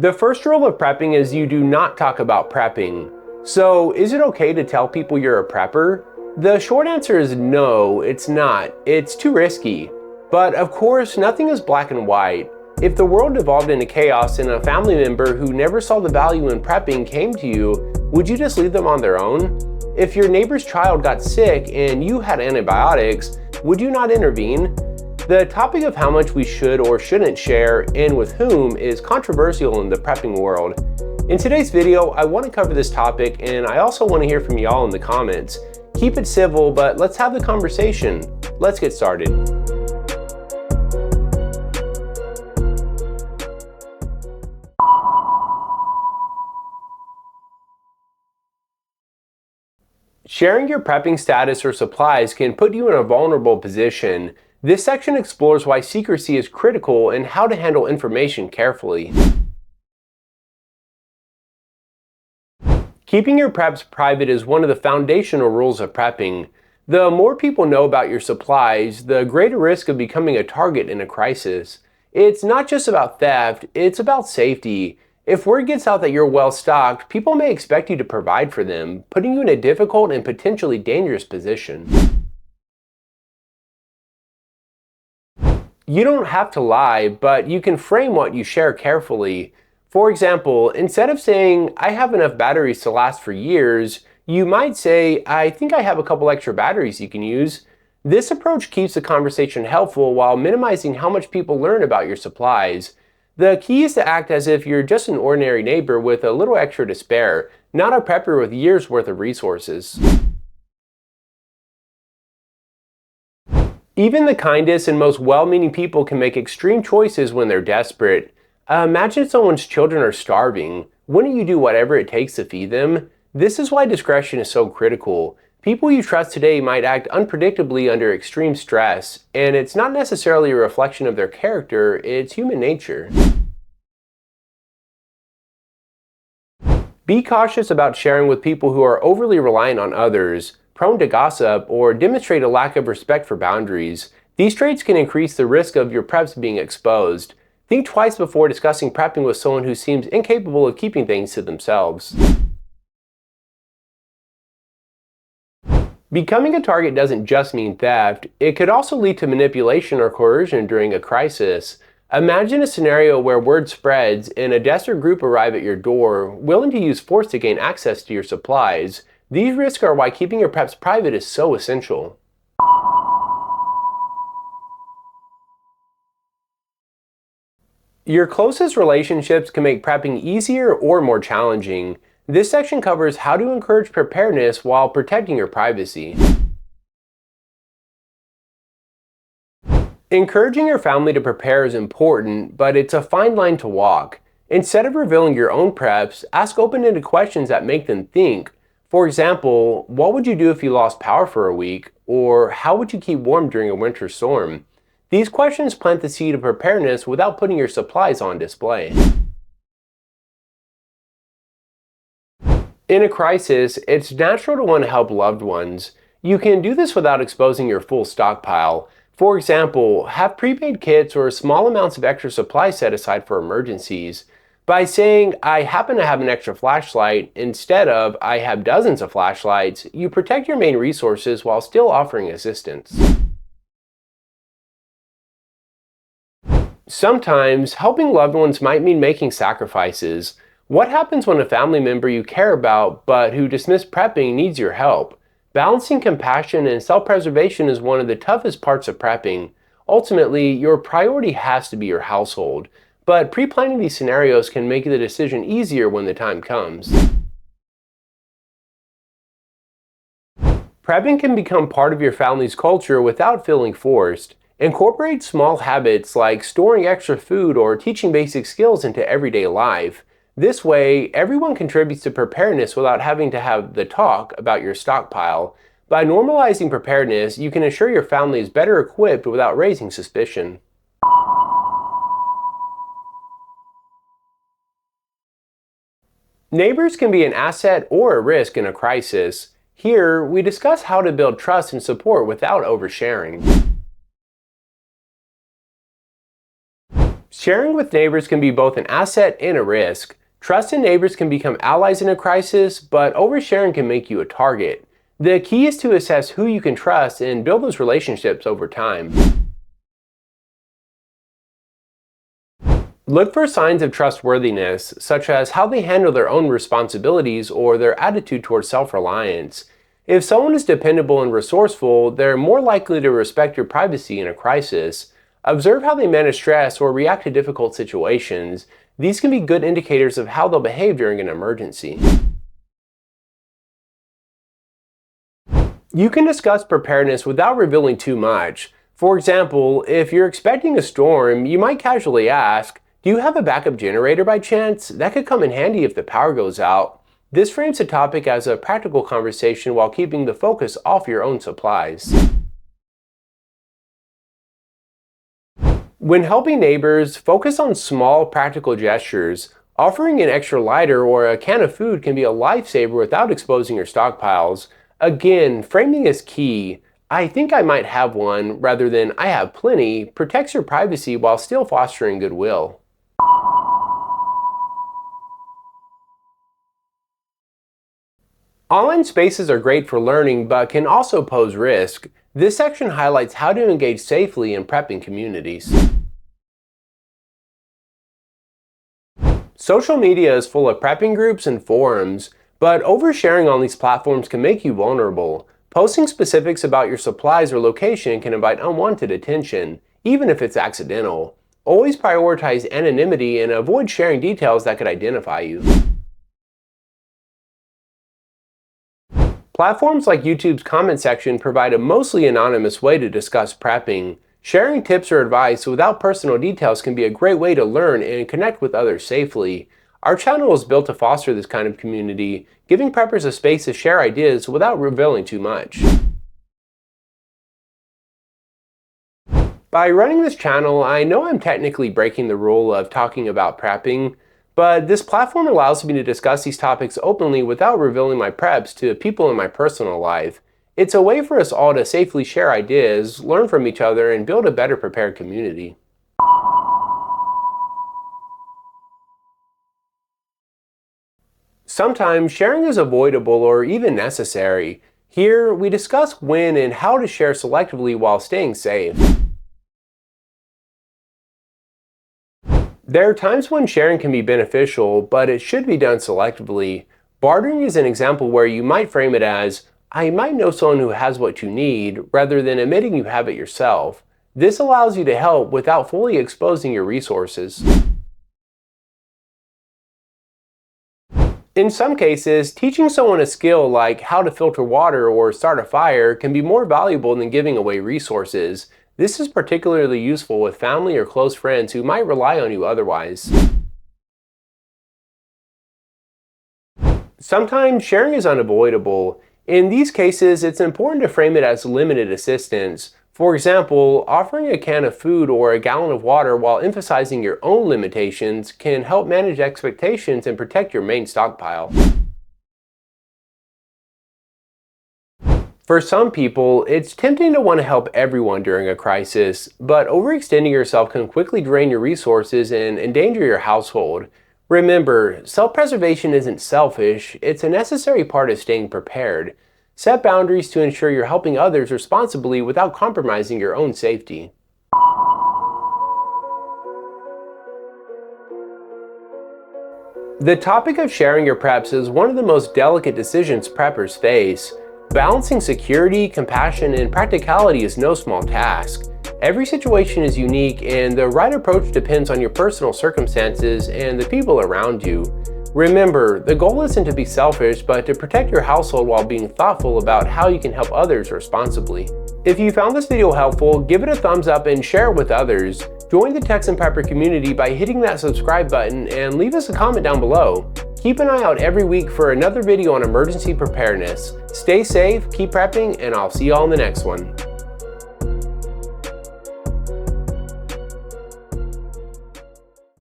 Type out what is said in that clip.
The first rule of prepping is you do not talk about prepping. So, is it okay to tell people you're a prepper? The short answer is no, it's not. It's too risky. But of course, nothing is black and white. If the world devolved into chaos and a family member who never saw the value in prepping came to you, would you just leave them on their own? If your neighbor's child got sick and you had antibiotics, would you not intervene? The topic of how much we should or shouldn't share and with whom is controversial in the prepping world. In today's video, I want to cover this topic, and I also want to hear from y'all in the comments. Keep it civil, but let's have the conversation. Let's get started. Sharing your prepping status or supplies can put you in a vulnerable position. This section explores why secrecy is critical and how to handle information carefully. Keeping your preps private is one of the foundational rules of prepping. The more people know about your supplies, the greater risk of becoming a target in a crisis. It's not just about theft, it's about safety. If word gets out that you're well stocked, people may expect you to provide for them, putting you in a difficult and potentially dangerous position. You don't have to lie, but you can frame what you share carefully. For example, instead of saying, "I have enough batteries to last for years," you might say, "I think I have a couple extra batteries you can use." This approach keeps the conversation helpful while minimizing how much people learn about your supplies. The key is to act as if you're just an ordinary neighbor with a little extra to spare, not a prepper with years' worth of resources. Even the kindest and most well-meaning people can make extreme choices when they're desperate. Imagine someone's children are starving. Wouldn't you do whatever it takes to feed them? This is why discretion is so critical. People you trust today might act unpredictably under extreme stress, and it's not necessarily a reflection of their character, it's human nature. Be cautious about sharing with people who are overly reliant on others, prone to gossip, or demonstrate a lack of respect for boundaries. These traits can increase the risk of your preps being exposed. Think twice before discussing prepping with someone who seems incapable of keeping things to themselves. Becoming a target doesn't just mean theft, it could also lead to manipulation or coercion during a crisis. Imagine a scenario where word spreads and a desperate group arrive at your door, willing to use force to gain access to your supplies. These risks are why keeping your preps private is so essential. Your closest relationships can make prepping easier or more challenging. This section covers how to encourage preparedness while protecting your privacy. Encouraging your family to prepare is important, but it's a fine line to walk. Instead of revealing your own preps, ask open-ended questions that make them think. For example, what would you do if you lost power for a week? Or how would you keep warm during a winter storm? These questions plant the seed of preparedness without putting your supplies on display. In a crisis, it's natural to want to help loved ones. You can do this without exposing your full stockpile. For example, have prepaid kits or small amounts of extra supplies set aside for emergencies. By saying, "I happen to have an extra flashlight," instead of, "I have dozens of flashlights," you protect your main resources while still offering assistance. Sometimes, helping loved ones might mean making sacrifices. What happens when a family member you care about but who dismiss prepping needs your help? Balancing compassion and self-preservation is one of the toughest parts of prepping. Ultimately, your priority has to be your household, but pre-planning these scenarios can make the decision easier when the time comes. Prepping can become part of your family's culture without feeling forced. Incorporate small habits like storing extra food or teaching basic skills into everyday life. This way, everyone contributes to preparedness without having to have the talk about your stockpile. By normalizing preparedness, you can ensure your family is better equipped without raising suspicion. Neighbors can be an asset or a risk in a crisis. Here, we discuss how to build trust and support without oversharing. Sharing with neighbors can be both an asset and a risk. Trusted neighbors can become allies in a crisis, but oversharing can make you a target. The key is to assess who you can trust and build those relationships over time. Look for signs of trustworthiness, such as how they handle their own responsibilities or their attitude towards self-reliance. If someone is dependable and resourceful, they're more likely to respect your privacy in a crisis. Observe how they manage stress or react to difficult situations. These can be good indicators of how they'll behave during an emergency. You can discuss preparedness without revealing too much. For example, if you're expecting a storm, you might casually ask, "Do you have a backup generator by chance? That could come in handy if the power goes out." This frames the topic as a practical conversation while keeping the focus off your own supplies. When helping neighbors, focus on small, practical gestures. Offering an extra lighter or a can of food can be a lifesaver without exposing your stockpiles. Again, framing is key. "I think I might have one," rather than "I have plenty," protects your privacy while still fostering goodwill. Online spaces are great for learning, but can also pose risk. This section highlights how to engage safely in prepping communities. Social media is full of prepping groups and forums, but oversharing on these platforms can make you vulnerable. Posting specifics about your supplies or location can invite unwanted attention, even if it's accidental. Always prioritize anonymity and avoid sharing details that could identify you. Platforms like YouTube's comment section provide a mostly anonymous way to discuss prepping. Sharing tips or advice without personal details can be a great way to learn and connect with others safely. Our channel is built to foster this kind of community, giving preppers a space to share ideas without revealing too much. By running this channel, I know I'm technically breaking the rule of talking about prepping, but this platform allows me to discuss these topics openly without revealing my preps to people in my personal life. It's a way for us all to safely share ideas, learn from each other, and build a better prepared community. Sometimes sharing is avoidable or even necessary. Here, we discuss when and how to share selectively while staying safe. There are times when sharing can be beneficial, but it should be done selectively. Bartering is an example where you might frame it as, "I might know someone who has what you need," rather than admitting you have it yourself. This allows you to help without fully exposing your resources. In some cases, teaching someone a skill like how to filter water or start a fire can be more valuable than giving away resources. This is particularly useful with family or close friends who might rely on you otherwise. Sometimes sharing is unavoidable. In these cases, it's important to frame it as limited assistance. For example, offering a can of food or a gallon of water while emphasizing your own limitations can help manage expectations and protect your main stockpile. For some people, it's tempting to want to help everyone during a crisis, but overextending yourself can quickly drain your resources and endanger your household. Remember, self-preservation isn't selfish, it's a necessary part of staying prepared. Set boundaries to ensure you're helping others responsibly without compromising your own safety. The topic of sharing your preps is one of the most delicate decisions preppers face. Balancing security, compassion, and practicality is no small task. Every situation is unique, and the right approach depends on your personal circumstances and the people around you. Remember, the goal isn't to be selfish, but to protect your household while being thoughtful about how you can help others responsibly. If you found this video helpful, give it a thumbs up and share it with others. Join the Texan Prepper community by hitting that subscribe button and leave us a comment down below. Keep an eye out every week for another video on emergency preparedness. Stay safe, keep prepping, and I'll see you all in the next one.